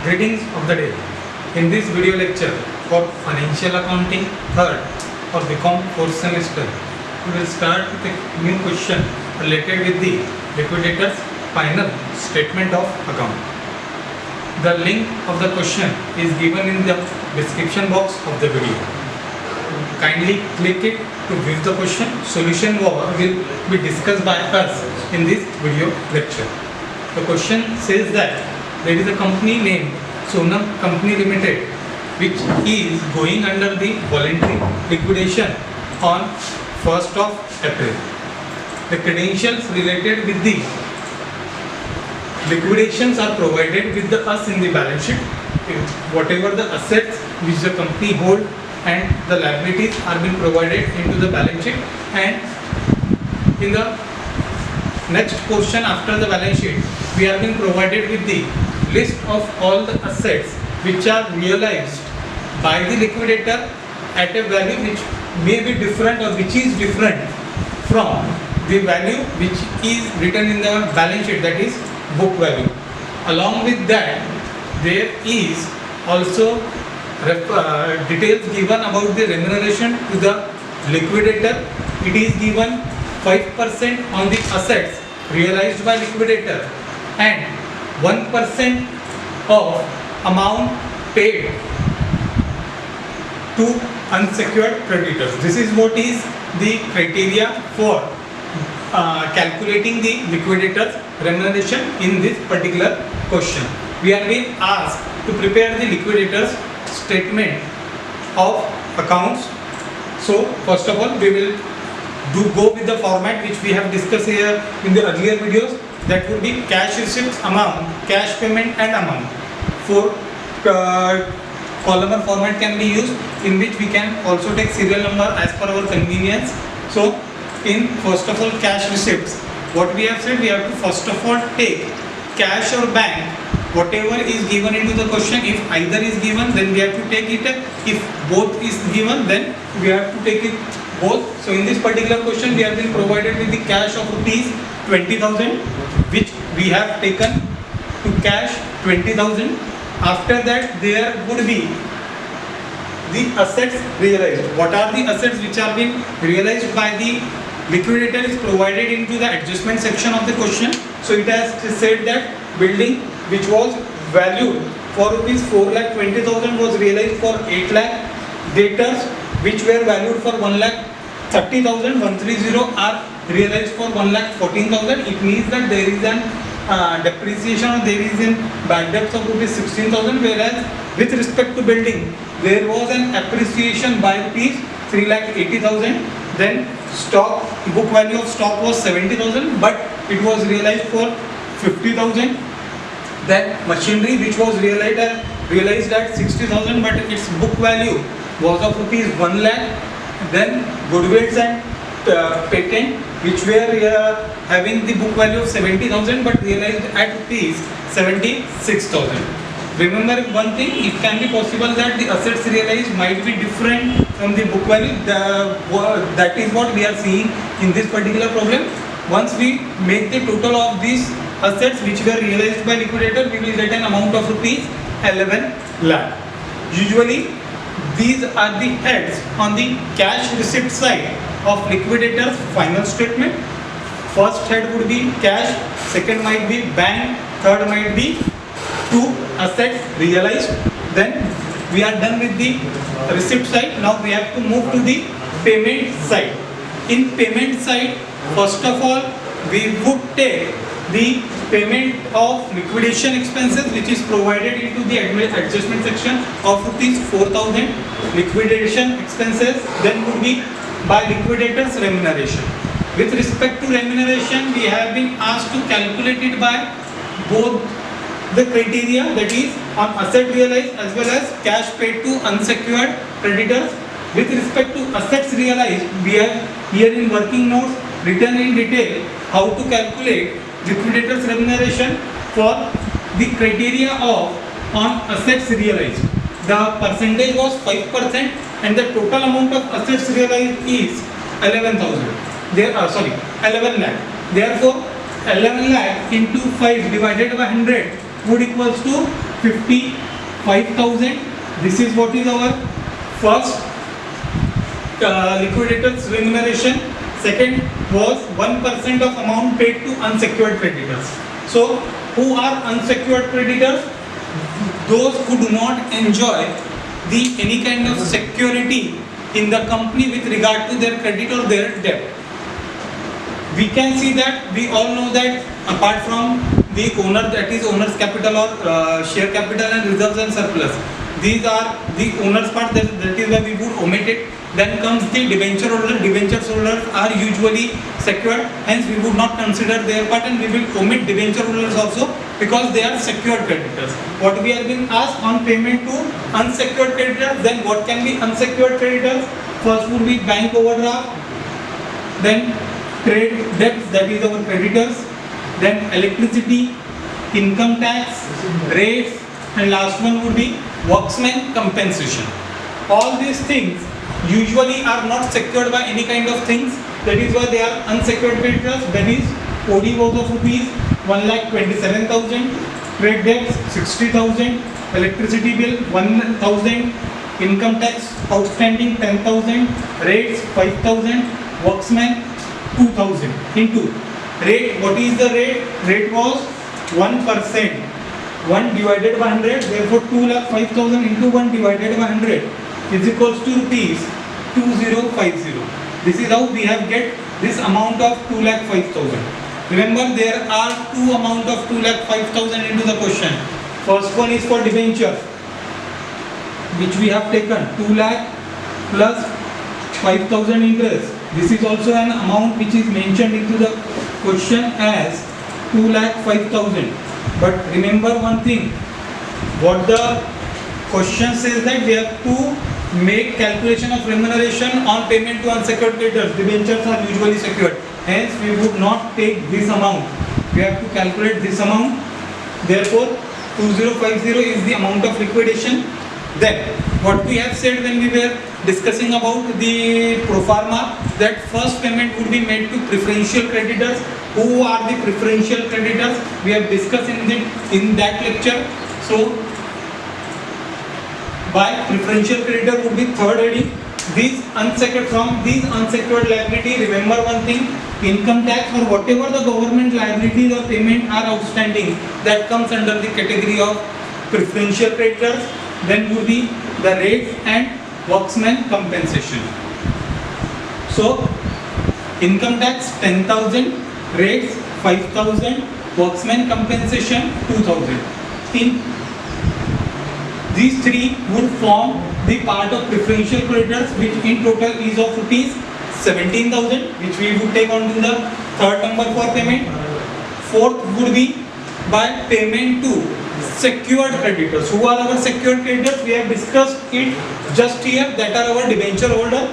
Greetings of the day. In this video lecture for Financial Accounting 3rd or BCom 4th semester, we will start with a new question related with the liquidator's final statement of account. The link of the question is given in the description box of the video. Kindly click it to view the question. Solution will be discussed by us in this video lecture. The question says that there is a company named Sonam Company Limited which is going under the voluntary liquidation on 1st of April. The credentials related with the liquidations are provided with us in the balance sheet. Whatever the assets which the company hold and the liabilities are being provided into the balance sheet, and in the next portion after the balance sheet we are being provided with the list of all the assets which are realized by the liquidator at a value which may be different or which is different from the value which is written in the balance sheet, that is book value. Along with that, there is also details given about the remuneration to the liquidator. It is given 5% on the assets realized by liquidator and 1% of amount paid to unsecured creditors. This is what is the criteria for calculating the liquidator's remuneration in this particular question. We are being asked to prepare the liquidator's statement of accounts. So first of all we will go with the format which we have discussed here in the earlier videos. That would be cash receipts amount, cash payment and amount. For columnar format can be used, in which we can also take serial number as per our convenience. So in first of all cash receipts, what we have said, we have to first of all take cash or bank, whatever is given into the question. If either is given, then we have to take it. If both is given, then we have to take it both. So in this particular question we have been provided with the cash of rupees 20,000, which we have taken to cash 20,000. After that there would be the assets realized. What are the assets which are being realized by the liquidator is provided into the adjustment section of the question. So it has said that building which was valued for rupees 4,20,000 was realized for 8 lakh. Debtors which were valued for 1,30,000, 130 are realized for 1,14,000. It means that there is an depreciation or there is in bad debts of rupees 16,000, whereas with respect to building there was an appreciation by rupees 3,80,000. Then stock, book value of stock was 70,000 but it was realized for 50,000. Then machinery which was realized at 60,000 but its book value was of rupees 1 lakh. Then goodwills and patent which were having the book value of 70,000 but realized at rupees 76,000. Remember one thing, it can be possible that the assets realized might be different from the book value. That is what we are seeing in this particular problem. Once we make the total of these assets which were realized by liquidator, we will get an amount of rupees 11 lakh. Usually these are the heads on the cash receipt side of liquidator's final statement. First head would be cash, second might be bank, third might be two assets realized. Then we are done with the receipt side. Now we have to move to the payment side. In payment side, first of all we would take the payment of liquidation expenses which is provided into the adjustment section of rupees 4,000 liquidation expenses. Then would be by liquidator's remuneration. With respect to remuneration, we have been asked to calculate it by both the criteria, that is on asset realized as well as cash paid to unsecured creditors. With respect to assets realized, we have here in working notes written in detail how to calculate liquidator's remuneration for the criteria of on assets realized. The percentage was 5% and the total amount of assets realized is 11 lakh. Therefore 11 lakh into 5 divided by 100 would equals to 55,000. This is what is our first liquidators remuneration. Second was 1% of amount paid to unsecured creditors. So who are unsecured creditors? Those who do not enjoy any kind of security in the company with regard to their credit or their debt. We can see that, we all know that apart from the owner, that is owner's capital or share capital and reserves and surplus, these are the owner's part, that is why we would omit it. Then comes the debenture holder. Debenture holders are usually secured, hence we would not consider their part, and we will omit debenture holders also because they are secured creditors. What we are being asked on payment to unsecured creditors, then what can be unsecured creditors? First would be bank overdraft, then trade debts, that is our creditors, then electricity, income tax, rates, and last one would be workman compensation. All these things usually are not secured by any kind of things, that is why they are unsecured creditors. That is OD was of rupees 1,27,000, trade debts 60,000, electricity bill 1,000, income tax outstanding 10,000, rates 5,000, workman 2,000. Into rate, what is the rate? Rate was 1%. 1 divided by 100, therefore 2,05,000 into 1 divided by 100 is equals to rupees 2050. This is how we have get this amount of 2,05,000. Remember, there are two amount of 2,05,000 into the question. First one is for debenture, which we have taken 2 lakh plus 5,000 interest. This is also an amount which is mentioned into the question as 2,05,000. But remember one thing, what the question says that we have to make calculation of remuneration on payment to unsecured creditors. Debentures are usually secured, hence we would not take this amount. We have to calculate this amount. Therefore 2050 is the amount of liquidation. Then what we have said when we were discussing about the pro forma, that first payment would be made to preferential creditors. Who are the preferential creditors? We have discussed in that lecture. So by preferential creditor would be third heading. These unsecured liability, remember one thing, income tax or whatever the government liabilities or payment are outstanding, that comes under the category of preferential creditors. Then would be the rates and workman compensation. So income tax 10,000, rates 5,000, workman compensation 2,000. In these three would form the part of preferential creditors, which in total is of rupees 17,000, which we would take on to the third number for payment. Fourth would be by payment to secured creditors. Who are our secured creditors? We have discussed it just here, that are our debenture holder.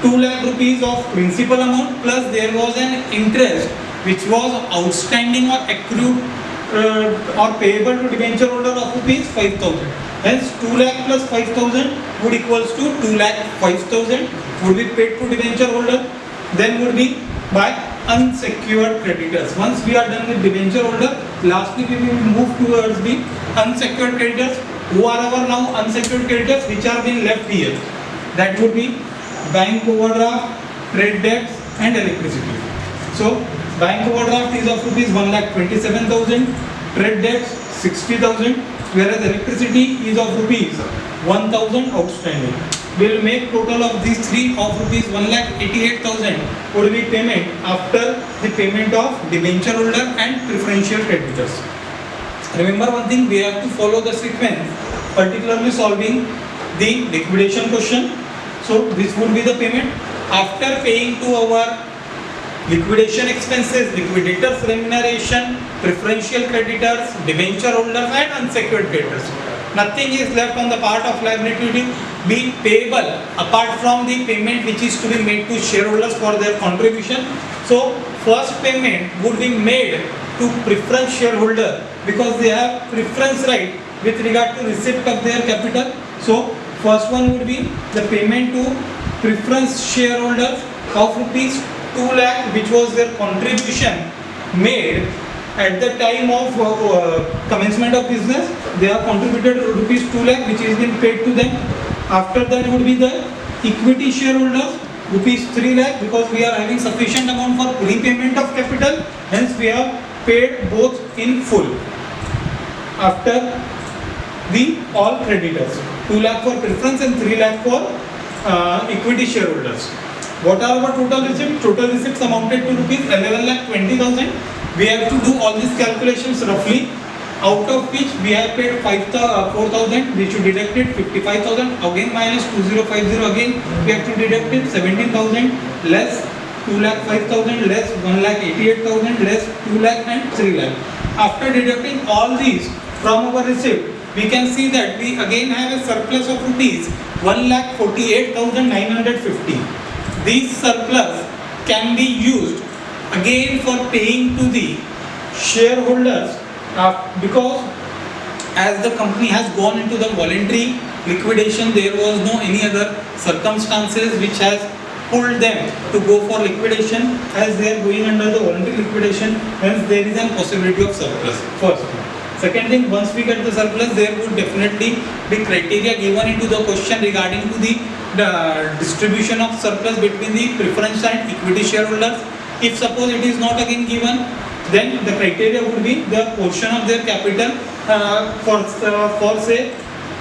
2 lakh rupees of principal amount plus there was an interest which was outstanding or accrued or payable to debenture holder of rupees 5,000. Hence 2 lakh plus 5,000 would equals to 2 lakh 5,000 would be paid to debenture holder. Then would be by unsecured creditors. Once we are done with debenture holder, lastly we will move towards the unsecured creditors. Who are our now unsecured creditors which are being left here? That would be bank overdraft, trade debts and electricity. So bank overdraft is of rupees 1,27,000, trade debts 60,000, whereas electricity is of rupees 1,000 outstanding. We will make total of these three of rupees 1,88,000 would be payment after the payment of debenture holder and preferential creditors. Remember one thing, we have to follow the sequence, particularly solving the liquidation question. So this would be the payment after paying to our liquidation expenses, liquidators remuneration, preferential creditors, debenture holders and unsecured creditors. Nothing is left on the part of liability be payable apart from the payment which is to be made to shareholders for their contribution. So first payment would be made to preference shareholder because they have preference right with regard to receipt of their capital. So first one would be the payment to preference shareholders of rupees 2 lakh, which was their contribution made at the time of commencement of business, they have contributed rupees 2 lakh, which is been paid to them. After that would be the equity shareholders, rupees 3 lakh, because we are having sufficient amount for repayment of capital, hence we have paid both in full. After the all creditors, 2 lakh for preference and 3 lakh for equity shareholders. What are our total receipts? Total receipts amounted to rupees 11,20,000. We have to do all these calculations roughly, out of which we have paid 4,000, we should deduct it 55,000, again minus 2050, again we have to deduct it 17,000, less 2,05,000, less 1,88,000, less 2 lakh and 3 lakh. After deducting all these from our receipt, we can see that we again have a surplus of rupees 1,48,950. This surplus can be used again for paying to the shareholders, because as the company has gone into the voluntary liquidation, there was no any other circumstances which has pulled them to go for liquidation, as they are going under the voluntary liquidation, hence there is a possibility of surplus. First. Second thing, once we get the surplus, there would definitely be criteria given into the question regarding to the distribution of surplus between the preference and equity shareholders. If suppose it is not again given, then the criteria would be the portion of their capital for say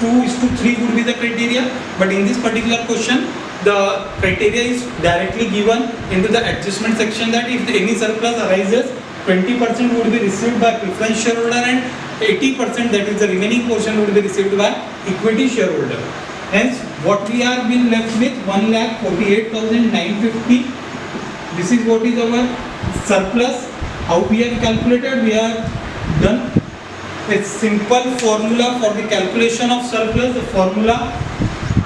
2:3 would be the criteria. But in this particular question, the criteria is directly given into the adjustment section, that if any surplus arises, 20% would be received by preference shareholder and 80%, that is the remaining portion, would be received by equity shareholder. Hence, what we are been left with 1,48,950. This is what is our surplus. How we have calculated? We have done a simple formula for the calculation of surplus. The formula,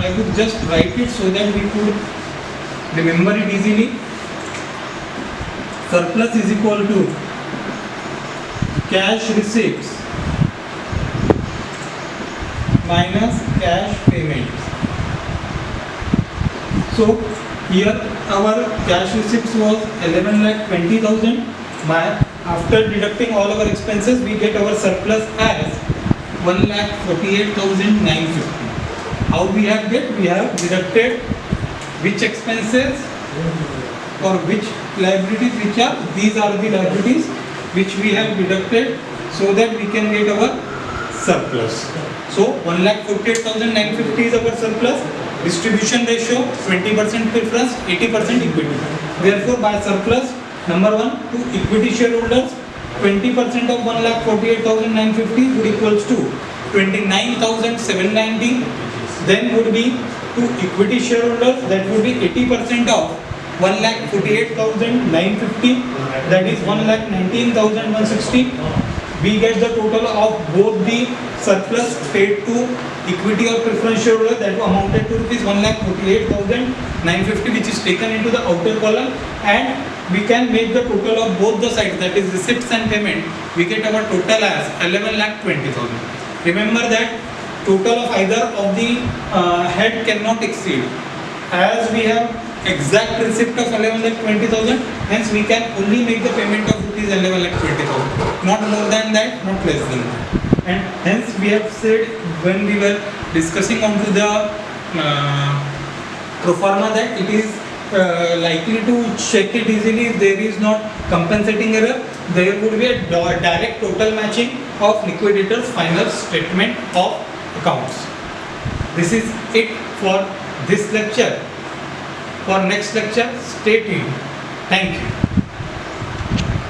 I would just write it so that we could remember it easily. Surplus is equal to cash receipts minus cash payments. So here our cash receipts was 11,20,000. After deducting all our expenses, we get our surplus as 1,48,950. How we have get? We have deducted which expenses or which liabilities, which are, these are the liabilities which we have deducted, so that we can get our surplus. So 1,48,950 is our surplus. Distribution ratio 20% preference, 80% equity. Therefore, by surplus, number one, to equity shareholders, 20% of 1,48,950 would equals to 29,790. Then would be to equity shareholders, that would be 80% of 1,48,950, that is 1,19,160. We get the total of both the surplus paid to equity or preference shareholder, that amounted to rupees 1,48,950, which is taken into the outer column, and we can make the total of both the sides, that is receipts and payment. We get our total as 11,20,000. Remember that total of either of the head cannot exceed. As we have exact receipt of 11,20,000, hence we can only make the payment of rupees 11,20,000, not more than that, not less than that. And hence we have said when we were discussing onto the pro forma, that it is likely to check it easily if there is not compensating error. There would be a direct total matching of liquidator's final statement of accounts. This is it for this lecture. For next lecture, stay tuned. Thank you.